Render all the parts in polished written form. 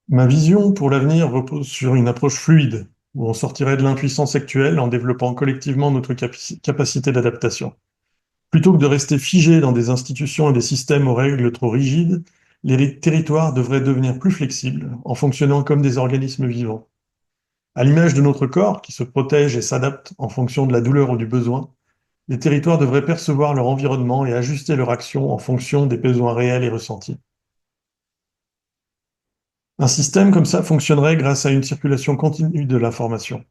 Ma vision pour l'avenir repose sur une approche fluide, où on sortirait de l'impuissance actuelle en développant collectivement notre capacité d'adaptation. Plutôt que de rester figés dans des institutions et des systèmes aux règles trop rigides, les territoires devraient devenir plus flexibles, en fonctionnant comme des organismes vivants. À l'image de notre corps, qui se protège et s'adapte en fonction de la douleur ou du besoin, les territoires devraient percevoir leur environnement et ajuster leur action en fonction des besoins réels et ressentis. Un système comme ça fonctionnerait grâce à une circulation continue de l'information,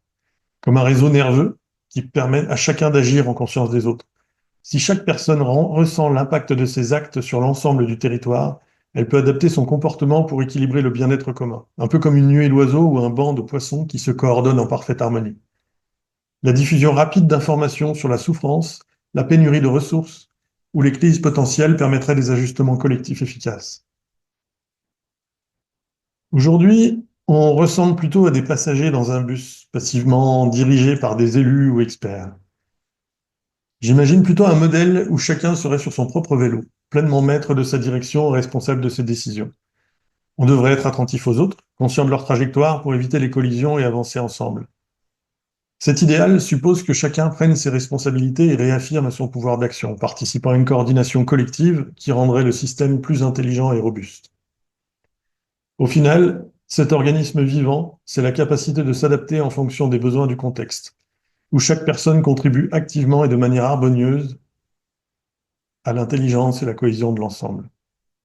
comme un réseau nerveux qui permet à chacun d'agir en conscience des autres. Si chaque personne ressent l'impact de ses actes sur l'ensemble du territoire, elle peut adapter son comportement pour équilibrer le bien-être commun, un peu comme une nuée d'oiseaux ou un banc de poissons qui se coordonnent en parfaite harmonie. La diffusion rapide d'informations sur la souffrance, la pénurie de ressources ou les crises potentielles permettrait des ajustements collectifs efficaces. Aujourd'hui, on ressemble plutôt à des passagers dans un bus, passivement dirigés par des élus ou experts. J'imagine plutôt un modèle où chacun serait sur son propre vélo, pleinement maître de sa direction et responsable de ses décisions. On devrait être attentif aux autres, conscient de leur trajectoire pour éviter les collisions et avancer ensemble. Cet idéal suppose que chacun prenne ses responsabilités et réaffirme son pouvoir d'action, participant à une coordination collective qui rendrait le système plus intelligent et robuste. Au final, cet organisme vivant, c'est la capacité de s'adapter en fonction des besoins du contexte, où chaque personne contribue activement et de manière harmonieuse à l'intelligence et la cohésion de l'ensemble.